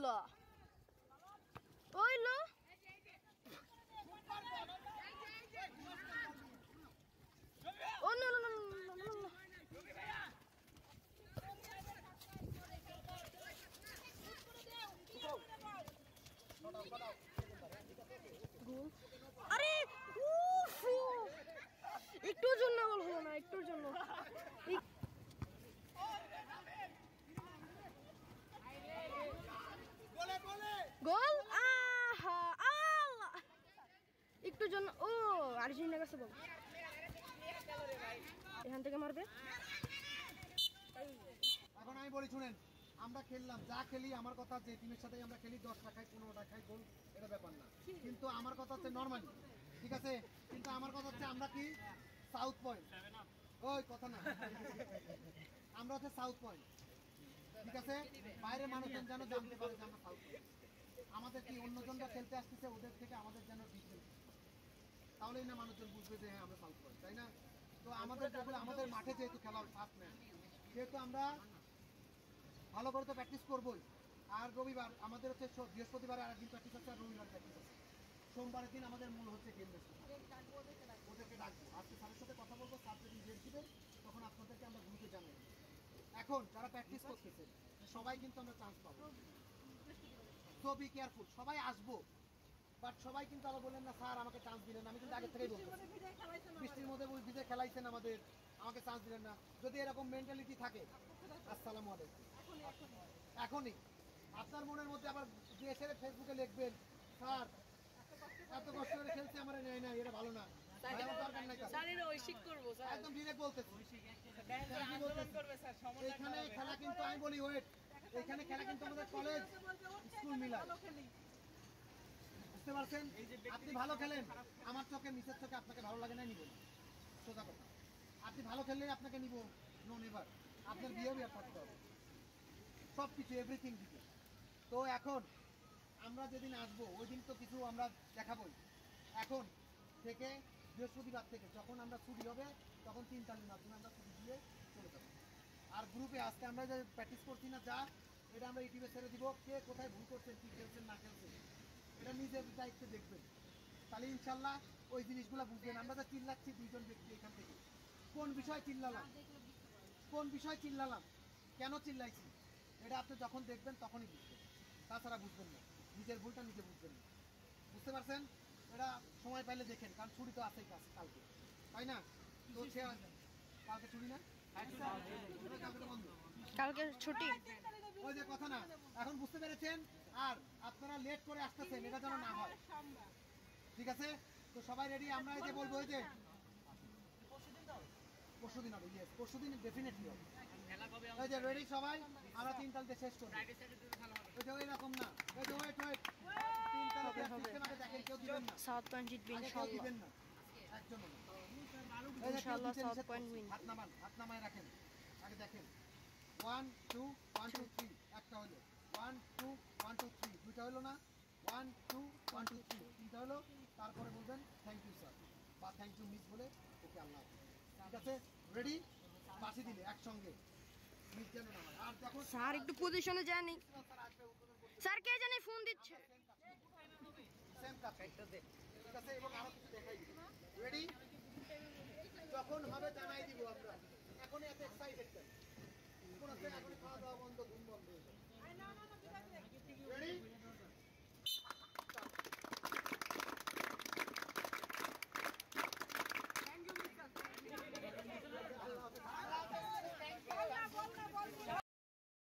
আল্লাহ ওইলো ও না না না আরে একটুর জন্য বল হলো না একটুর জন্য গোল আহা আল্লাহ একটুর জন্য ও আর্জেন্টিনা কাছে বল এখান থেকে মারবে এখন আমি বলি শুনেন আমরা খেললাম যা খেলি আমার কথা যে টিমের সাথে আমরা খেলি 10টা খাই 15টা খাই গোল এটা ব্যাপার না কিন্তু আমার কথা হচ্ছে নরমালি ঠিক আছে কিন্তু আমার কথা হচ্ছে আমরা কি সাউথ পয়েন্ট ওই কথা না আমরা হচ্ছে সাউথ পয়েন্ট ঠিক আছে বাইরে মানুষজন যেন জানতে পারে যে আমরা সাউথ পয়েন্ট আমাদের কি অন্যজনরা খেলতে আসতেছে ওদের থেকে আমাদের যেন ডিফারেন্স তাহলেই না মানুষজন বুঝবে যে হ্যাঁ আমরা সাউথ পয়েন্ট তাই না তো আমাদের যেগুলো আমাদের মাঠে যেহেতু খেলা হয় ফার্স্ট ম্যাচ যেহেতু আমরা ভালো করে তো প্র্যাকটিস করবোই আর রবিবার আমাদের হচ্ছে বৃহস্পতিবার আর একদিন প্র্যাকটিস হচ্ছে আর রবিবার প্র্যাকটিস আছে সোমবারের দিন আমাদের মূল হচ্ছে গেম বেস ওদেরকে ডাকবো আজকে স্যারের সাথে কথা বলবো স্যার যদি ডেট দিবেন তখন আপনাদেরকে আমরা গ্রুপে জানাই এখন যারা প্র্যাকটিস করতেছে সবাই কিন্তু আমরা চান্স পাবো সো বি কেয়ারফুল সবাই আসবো বাট সবাই কিন্তু আবার বললেন না স্যার আমাকে চান্স দিলেন না আমি কিন্তু আগে থেকেই বলছি বৃষ্টির মধ্যে ভিজে খেলাইছেন আমাদের আমাকে চান্স দিলেন না যদি এরকম মেন্টালিটি থাকে আসসালামু আলাইকুম এখনই আপনার মনের মধ্যে আবার যে এসে ফেসবুকে লিখবেন স্যার এত কষ্ট করে খেলছে আমার নেয় না এটা ভালো না একদম ডিরেক্ট বলতেছি এখানে খেলা কিন্তু আমি বলি ওয়েট এখানে খেলা কিন্তু আমাদের কলেজ স্কুল মিলা বুঝতে পারছেন আপনি ভালো খেলেন আমার চোখে নিচের চোখে আপনাকে ভালো লাগে না নিব না সোজা কথা আপনি ভালো খেললে আপনাকে নিব নো নেভার আপনার বিহেভিয়ার থাকতে হবে সব কিছু এভরিথিং দিকে তো এখন আমরা যেদিন আসবো ওই দিন তো কিছু আমরা দেখাবোই এখন থেকে বৃহস্পতিবার থেকে যখন আমরা ছুটি হবে তখন 3 তারিখের মাধ্যমে আমরা ছুটি দিয়ে চলে যাবো আর গ্রুপে আজকে আমরা যে প্র্যাকটিস করছি না যা এটা আমরা ইউটিউবে ছেড়ে দিব কে কোথায় ভুল করছেন কী খেলছেন না খেলছেন এটা নিজের দায়িত্বে দেখবেন তাহলে ইনশাল্লাহ ওই জিনিসগুলো বুঝবেন আমরা তো চিল্লাচ্ছি দুইজন ব্যক্তি এখান থেকে কোন বিষয় চিল্লালাম কেন চিল্লাইছি এটা আপনি যখন দেখবেন তখনই বুঝবেন তাছাড়া বুঝবেন না নিজের ভুলটা নিজে বুঝবেন না বুঝতে পারছেন এটা সময় পাইলে দেখেন কারণ ছুটি তো আছেই কালকে তাই না তো সে কালকে ছুটি না কালকে ছুটি ওই যে কথা না এখন বুঝতে পেরেছেন আর আপনারা লেট করে আসতেছেন এটা যেন না হয় ঠিক আছে তো সবাই রেডি আমরা এই যে বলবো ওই যে পরশুদিন হবে ইয়েস পরশুদিন ডেফিনেটলি হবে এই যে রেডি সবাই আমরা 3 তারিখে শেষ করব ওই যে এরকম না ওই যে ওয়েট 3 তারিখে সিস্টেমে দেখেন কেউ দিবেন না সাউথ পয়েন্ট জিতবে ইনশাআল্লাহ দিবেন না একদম ইনশাআল্লাহ সাউথ পয়েন্ট উইন হাত নামায় রাখেন আগে দেখেন 1 2 1 2 3 একটা হলো 1 2 1 2 3 দুইটা হলো না 1 2 1 2 3 তিনটা হলো তারপরে বলবেন থ্যাংক ইউ স্যার বা থ্যাংক ইউ মিস বলে ওকে আল্লাহ ঠিক আছে রেডি পাশে দিলে একসঙ্গে মিস যেন না হয় আর দেখো স্যার একটু পজিশনে যায়নি স্যার কে জানে ফোন দিচ্ছে সেম কাজ একটা দে ঠিক আছে এবং আরো কিছু দেখাই দিই রেডি যখন হবে জানাই দিব আমরা এখন এত এক্সাইটেড কেন কোন এখন খাওয়া দাওয়া বন্ধ ঘুম বন্ধ হয়ে যাবে